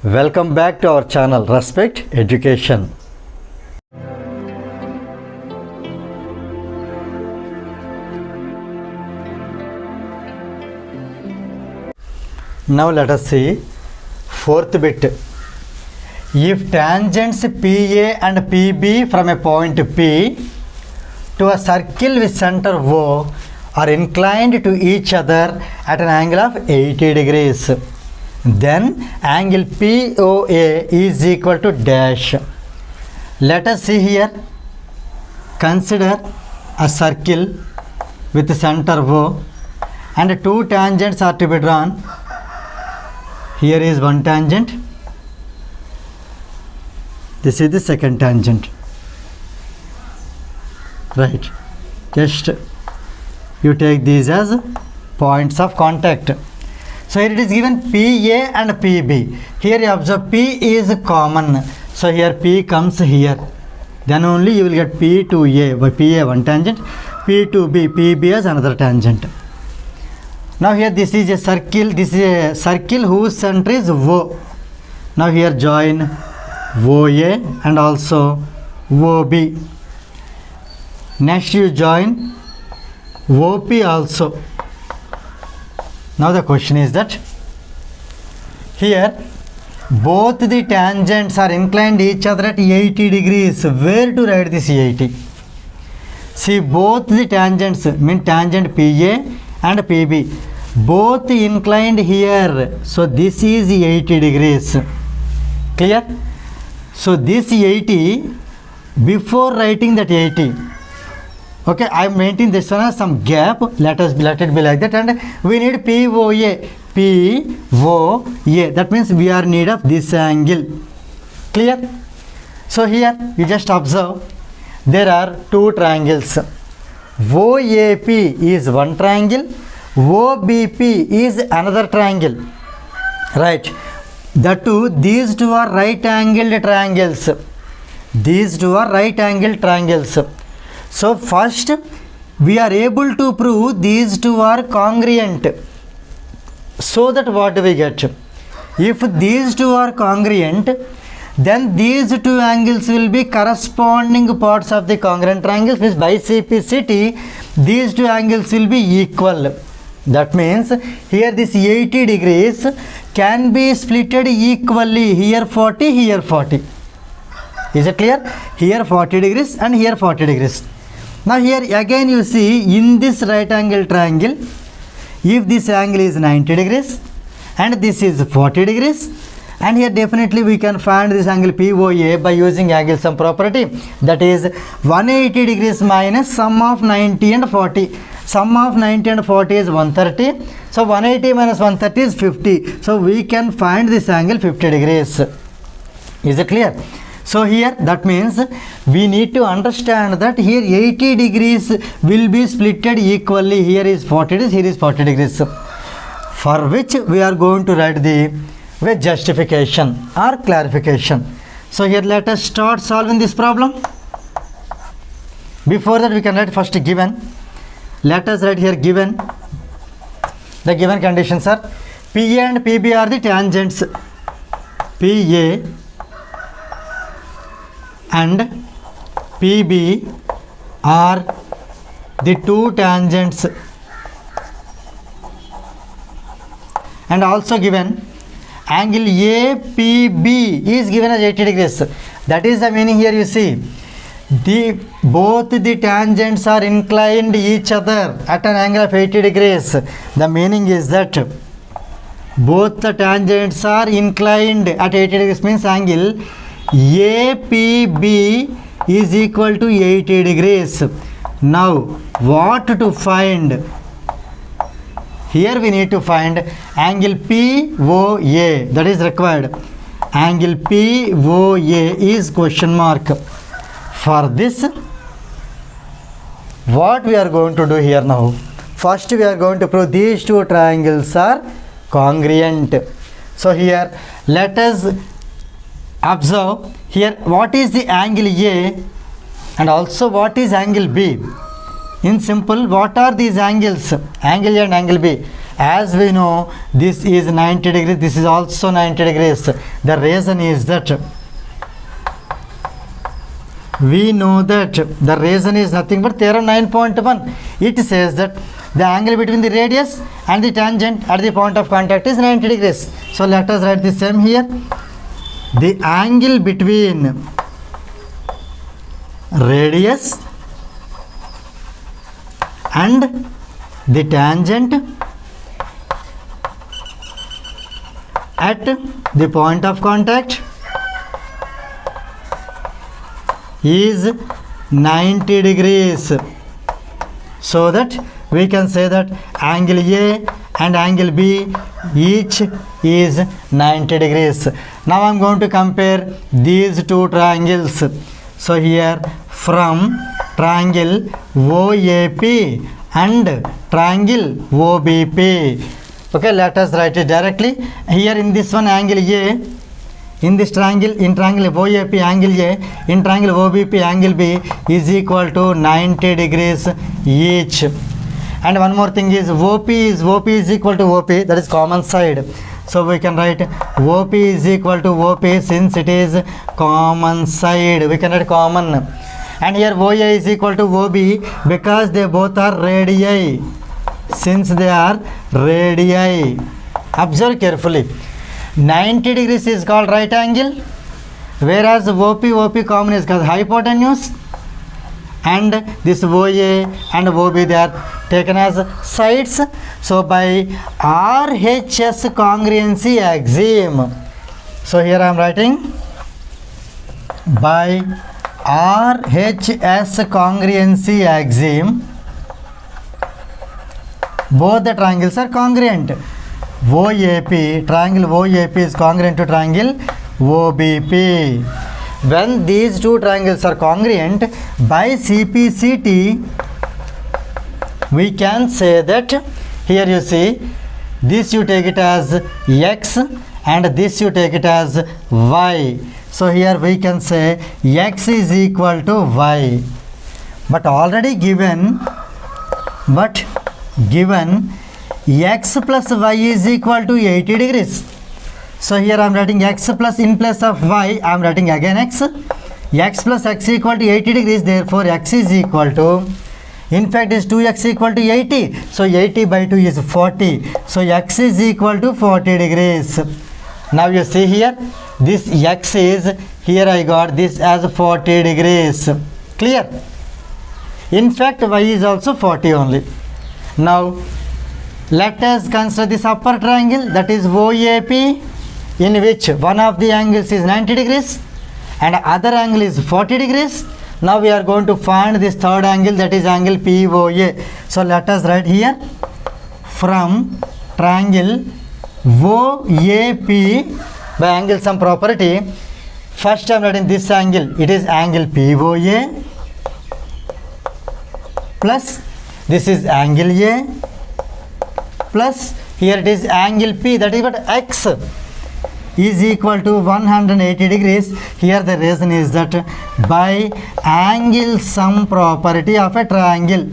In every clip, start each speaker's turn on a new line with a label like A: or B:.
A: Welcome back to our channel Respect Education. Now let us see fourth bit. If tangents PA and PB from a point P to a circle with center O are inclined to each other at an angle of 80 degrees, then angle POA is equal to dash. Let us see here. Consider a circle with center O and two tangents are to be drawn. Here is one tangent. This is the second tangent. Right. Just you take these as points of contact. So here it is given PA and PB. Here you observe P is common. So here P comes here. Then only you will get P to A. By PA one tangent, P to B, PB as another tangent. Now here this is a circle. This is a circle whose center is O. Now here join OA and also OB. Next you join OP also. Now the question is that here both the tangents are inclined each other at 80 degrees. Where to write this 80? See, both the tangents mean tangent PA and PB. Both inclined here. So this is 80 degrees. Clear? So this 80, before writing that 80, okay, I am maintaining this one as some gap. Let it be like that, and we need POA. POA. That means we are in need of this angle. Clear? So here you just observe there are two triangles. OAP is one triangle. OBP is another triangle. Right. That too, these two are right angled triangles. These two are right angled triangles. So first we are able to prove these two are congruent. So that what do we get? If these two are congruent, then these two angles will be corresponding parts of the congruent triangles. Means by CPCT, these two angles will be equal. That means here this 80 degrees can be splitted equally. Here 40, here 40. Is it clear? Here 40 degrees and here 40 degrees. Now here again you see in this right angle triangle, if this angle is 90 degrees and this is 40 degrees, and here definitely we can find this angle POA by using angle sum property, that is 180 degrees minus sum of 90 and 40. Sum of 90 and 40 is 130. So 180 minus 130 is 50. So we can find this angle 50 degrees. Is it clear? So here that means we need to understand that here 80 degrees will be splitted equally. Here is 40 degrees, here is 40 degrees. For which we are going to write the with justification or clarification. So here let us start solving this problem. Before that we can write first given. Let us write here given. The given conditions are PA and PB are the tangents. PA and PB are the two tangents, and also given angle APB is given as 80 degrees. That is the meaning here you see. Both the tangents are inclined each other at an angle of 80 degrees. The meaning is that both the tangents are inclined at 80 degrees means angle APB is equal to 80 degrees. Now what to find? Here we need to find angle POA, that is required. Angle POA is question mark. For this, what we are going to do here now? First we are going to prove these two triangles are congruent. So here let us observe here what is the angle A and also what is angle B. In simple, what are these angles? Angle A and angle B. As we know, this is 90 degrees, this is also 90 degrees. The reason is that we know that the reason is nothing but theorem 9.1. It says that the angle between the radius and the tangent at the point of contact is 90 degrees. So let us write the same here. The angle between radius and the tangent at the point of contact is 90 degrees. So that we can say that angle A and angle B each is 90 degrees. Now I am going to compare these two triangles. So here from triangle OAP and triangle OBP. Okay, let us write it directly. Here in this one angle A, in this triangle, in triangle OAP angle A, in triangle OBP angle B is equal to 90 degrees each. And one more thing is OP is equal to OP, that is common side. So we can write OP is equal to OP since it is common side. We can write common. And here OA is equal to OB because they both are radii. Since they are radii. Observe carefully. 90 degrees is called right angle, whereas OP common is called hypotenuse, and this OA and OB they are taken as sides. So by RHS congruency axiom, so here I am writing by RHS congruency axiom, both the triangles are congruent. OAP, triangle OAP is congruent to triangle OBP. When these two triangles are congruent, by CPCT we can say that, here you see, this you take it as X and this you take it as Y. So here we can say X is equal to Y. But already given X plus Y is equal to 80 degrees. So here I am writing X plus, in place of Y I am writing again X. X plus X equal to 80 degrees, therefore X is equal to, in fact is 2X equal to 80. So 80 by 2 is 40. So X is equal to 40 degrees. Now you see here, this X is, here I got this as 40 degrees. Clear? In fact Y is also 40 only. Now let us consider this upper triangle, that is OAP, in which one of the angles is 90 degrees and other angle is 40 degrees. Now we are going to find this third angle, that is angle POA. So let us write here, from triangle OAP by angle sum property, first I am writing this angle, it is angle POA plus this is angle A plus here it is angle P, that is what X is equal to 180 degrees. Here the reason is that by angle sum property of a triangle,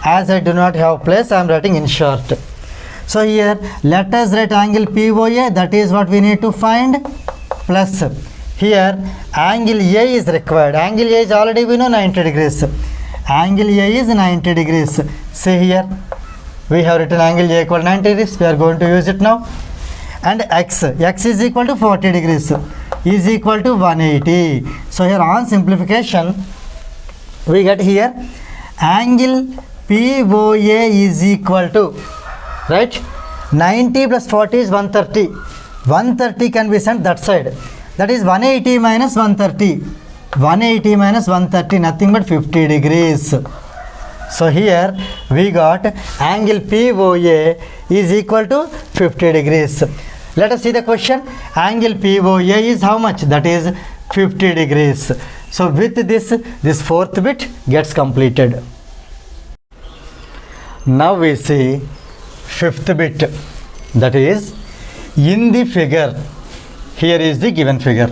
A: as I do not have place I am writing in short. So here let us write angle POA, that is what we need to find, plus here angle A is required. Angle A is already we know 90 degrees. Angle A is 90 degrees. See here, we have written angle A equal 90 degrees. We are going to use it now. And X is equal to 40 degrees is equal to 180. So here on simplification, we get here angle POA is equal to, right, 90 plus 40 is 130. 130 can be sent that side. That is 180 minus 130. 180 minus 130, nothing but 50 degrees. So here we got angle POA is equal to 50 degrees. Let us see the question. Angle POA is how much? That is 50 degrees. So with this fourth bit gets completed. Now we see fifth bit, that is in the figure. Here is the given figure.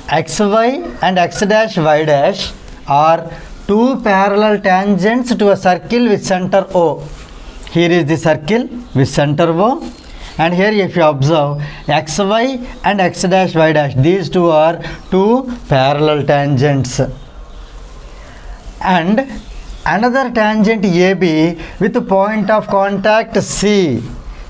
A: XY and X dash Y dash are two parallel tangents to a circle with center O. here is the circle with center O, and here if you observe xy and x dash y dash, these two are two parallel tangents, and another tangent AB with point of contact C.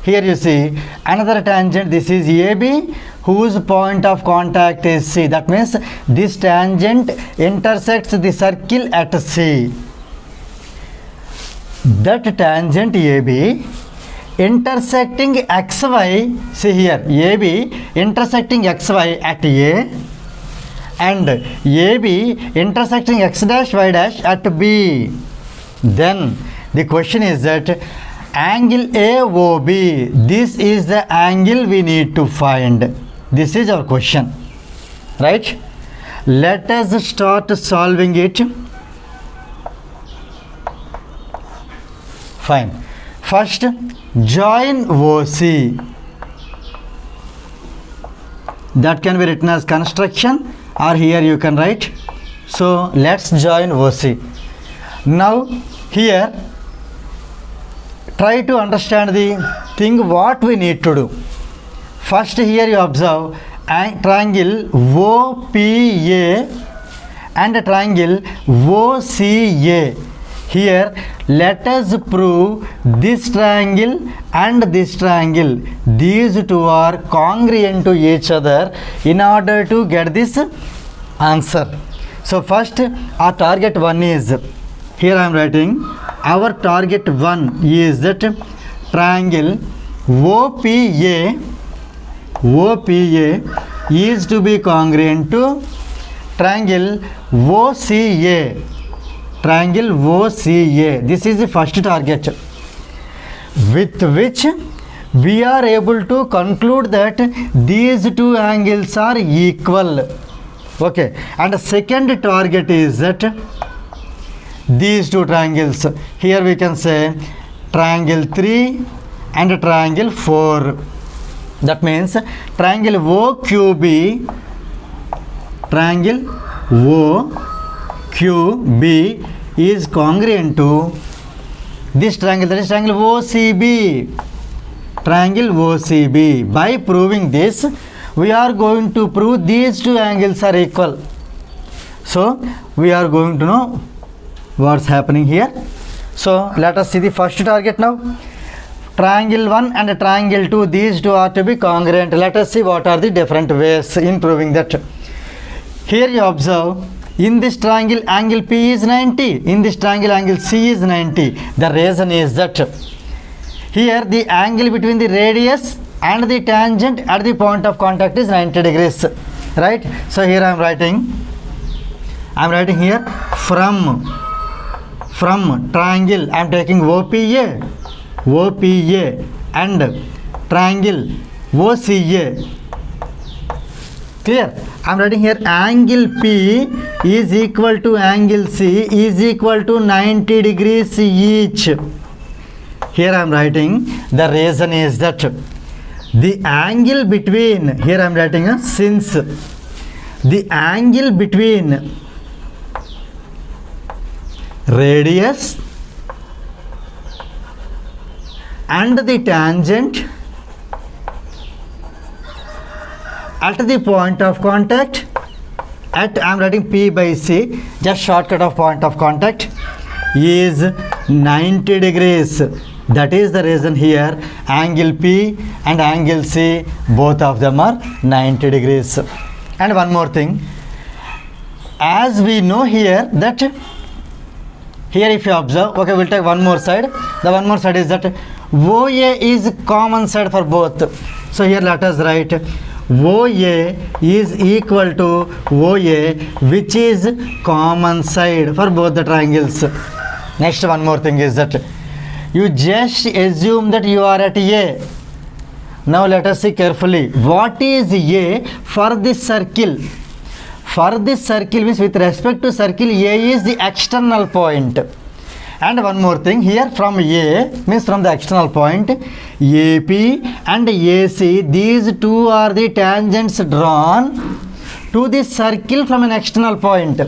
A: Here you see another tangent, this is AB whose point of contact is C. That means this tangent intersects the circle at C. That tangent AB intersecting xy, see here AB intersecting xy at A, and AB intersecting x dash y dash at B. Then the question is that angle AOB, this is the angle we need to find. This is our question, right? Let us start solving it. Fine. First, join OC. That can be written as construction, or here you can write. So let's join OC. Now here try to understand the thing what we need to do. First here you observe triangle OPA and triangle OCA. Here let us prove this triangle and this triangle, these two are congruent to each other in order to get this answer. So first our target one is, here I am writing, our target one is that triangle OPA is to be congruent to triangle OCA. Triangle OCA, this is the first target, with which we are able to conclude that these two angles are equal. Okay, and the second target is that these two triangles, here we can say triangle 3 and triangle 4. That means triangle OQB, triangle OQB is congruent to this triangle, that is triangle OCB. Triangle OCB. By proving this, we are going to prove these two angles are equal. So we are going to know what's happening here. So let us see the first target now. Triangle 1 and triangle 2, these two are to be congruent. Let us see what are the different ways in proving that. Here you observe, in this triangle angle P is 90, in this triangle angle C is 90. The reason is that here the angle between the radius and the tangent at the point of contact is 90 degrees, right? So here I am writing here from triangle I am taking OPA and triangle OCA. Clear? I am writing here angle P is equal to angle C is equal to 90 degrees each. Here I am writing, the reason is that the angle between, here I am writing since the angle between radius and the tangent at the point of contact, at I am writing P by C, just shortcut of point of contact, is 90 degrees. That is the reason here angle P and angle C, both of them are 90 degrees. And one more thing, as we know here that here if you observe, okay, we'll take one more side. The one more side is that OA is common side for both. So here let us write OA is equal to OA, which is common side for both the triangles. Next, one more thing is that you just assume that you are at A. Now let us see carefully. What is A for this circle? For this circle means with respect to circle, A is the external point. And one more thing, here from A means from the external point, AP and AC, these two are the tangents drawn to the circle from an external point.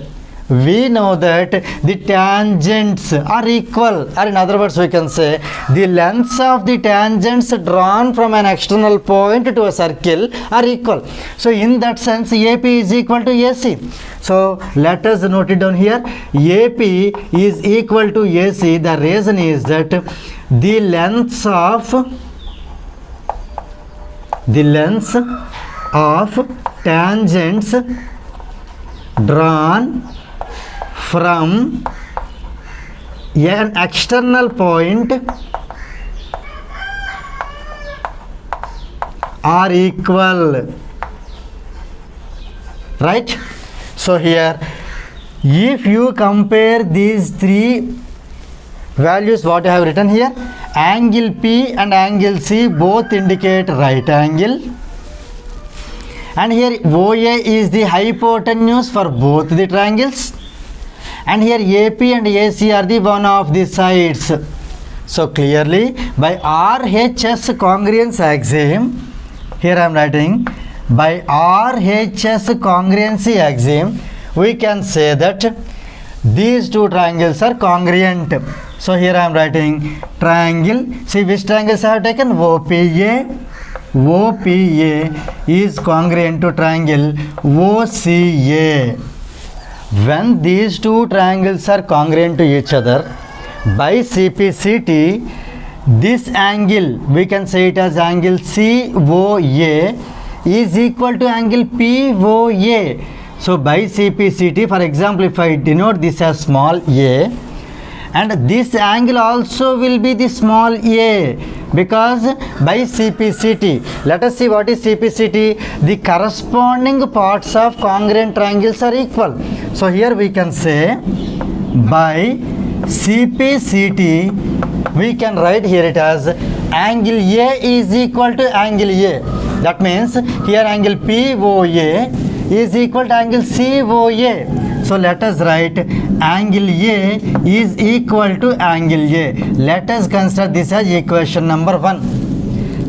A: we know that the tangents are equal, or in other words we can say the lengths of the tangents drawn from an external point to a circle are equal. So in that sense AP is equal to AC. So let us note it down here. AP is equal to AC. The reason is that the lengths of tangents drawn from an external point are equal, right? So here if you compare these three values what I have written here, angle P and angle C both indicate right angle, and here OA is the hypotenuse for both the triangles, and here AP and AC are the one of the sides. So clearly by RHS congruence axiom, here I am writing by RHS congruency axiom, we can say that these two triangles are congruent. So here I am writing triangle, see which triangles I have taken, OPA is congruent to triangle OCA. When these two triangles are congruent to each other, by CPCT, this angle we can say it as angle COA is equal to angle POA. So by CPCT, for example, if I denote this as small a, and this angle also will be the small a, because by CPCT, let us see what is CPCT. The corresponding parts of congruent triangles are equal. So here we can say by CPCT, we can write here it as angle A is equal to angle A. That means here angle POA is equal to angle COA. So let us write angle A is equal to angle A. Let us consider this as equation number 1.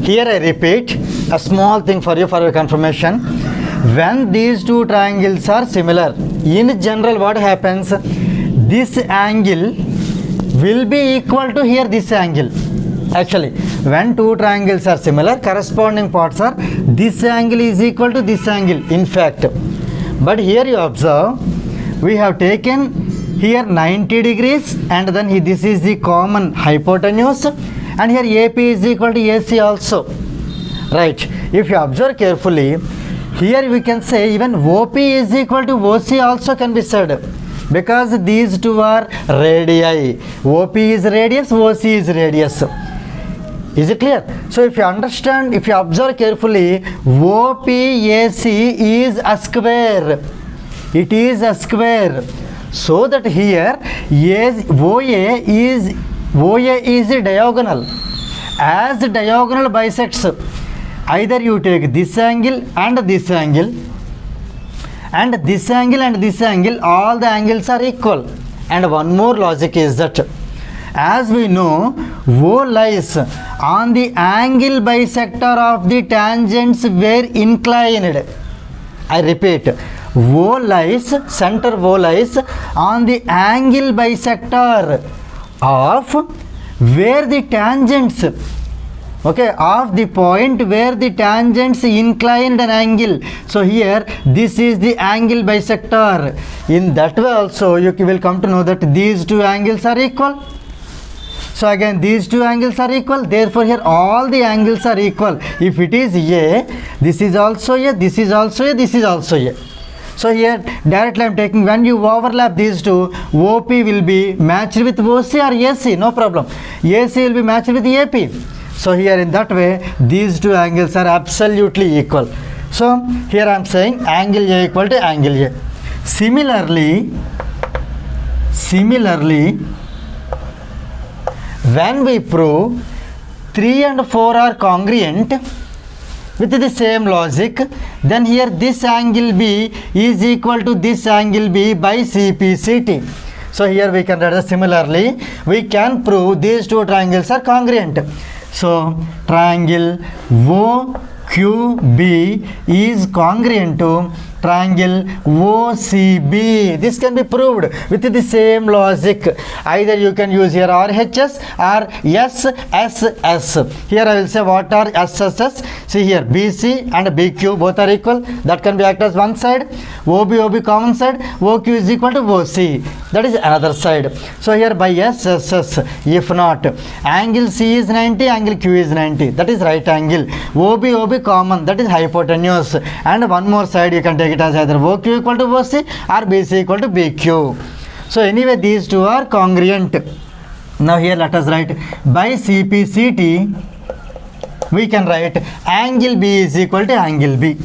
A: Here I repeat a small thing for you for your confirmation. When these two triangles are similar, in general what happens? This angle will be equal to here this angle. Actually, when two triangles are similar, corresponding parts are this angle is equal to this angle, in fact. But here you observe, we have taken here 90 degrees, and then this is the common hypotenuse, and here AP is equal to AC also, right? If you observe carefully, here we can say even OP is equal to OC also can be said, because these two are radii. OP is radius, OC is radius. Is it clear? So if you understand, if you observe carefully, OPAC is a square. It is a square. So that here OA is diagonal. As diagonal bisects, either you take this angle and this angle, and this angle and this angle, all the angles are equal. And one more logic is that, as we know, O lies on the angle bisector of the tangents where inclined. I repeat, O lies, center O lies on the angle bisector of where the tangents, okay, of the point where the tangents inclined an angle. So here this is the angle bisector. In that way also you will come to know that these two angles are equal. So again these two angles are equal, therefore here all the angles are equal. If it is A, this is also A, this is also A, this is also A. So here directly I am taking, when you overlap these two, OP will be matched with OC or AC, no problem. AC will be matched with AP. So here in that way these two angles are absolutely equal. So here I am saying angle A equal to angle A. Similarly, when we prove 3 and 4 are congruent with the same logic, then here this angle B is equal to this angle B by CPCT. So here we can write similarly, we can prove these two triangles are congruent. So triangle OQB is congruent to triangle OCB. This can be proved with the same logic. Either you can use here RHS or SSS. Here I will say what are SSS. See here BC and BQ both are equal. That can be act as one side. OB common side. OQ is equal to OC. That is another side. So here by SSS, if not, angle C is 90, angle Q is 90. That is right angle. OB common, that is hypotenuse. And one more side you can take it as either OQ equal to OC or BC equal to BQ. So anyway, these two are congruent. Now here let us write by CPCT, we can write angle B is equal to angle B.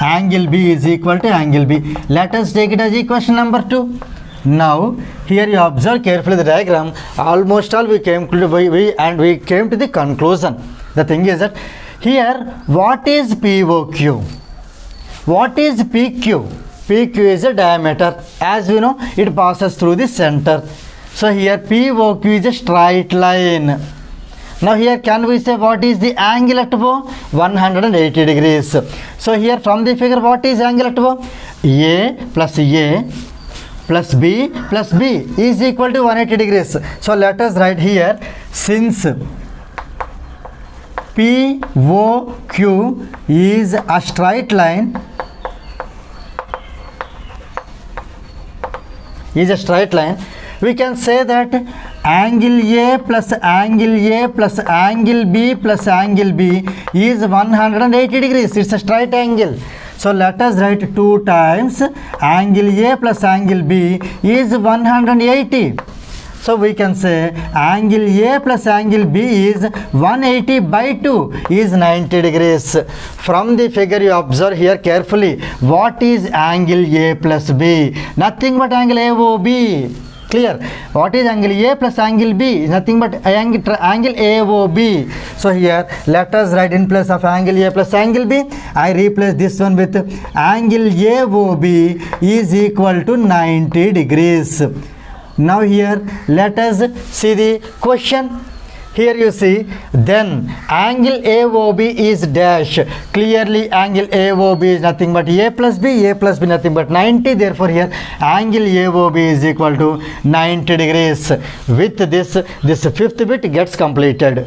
A: Angle B is equal to angle B. Let us take it as equation number 2. Now here you observe carefully the diagram. Almost all we came to the conclusion. The thing is that here what is POQ? What is PQ? PQ is a diameter. As we know, it passes through the center. So here POQ is a straight line. Now here can we say what is the angle at O? 180 degrees. So here from the figure what is angle at O? A plus B is equal to 180 degrees. So let us write here, since POQ is a straight line, we can say that angle A plus angle B plus angle B is 180 degrees. It's a straight angle. So let us write 2 times angle A plus angle B is 180. So we can say angle A plus angle B is 180 by 2 is 90 degrees. From the figure you observe here carefully, what is angle A plus B? Nothing but angle AOB. Clear? What is angle A plus angle B? Nothing but angle AOB. So here let us write in place of angle A plus angle B, I replace this one with angle AOB is equal to 90 degrees. Now here let us see the question. Here you see, then angle AOB is dash. Clearly angle AOB is nothing but A plus B nothing but 90. Therefore here angle AOB is equal to 90 degrees. With this fifth bit gets completed.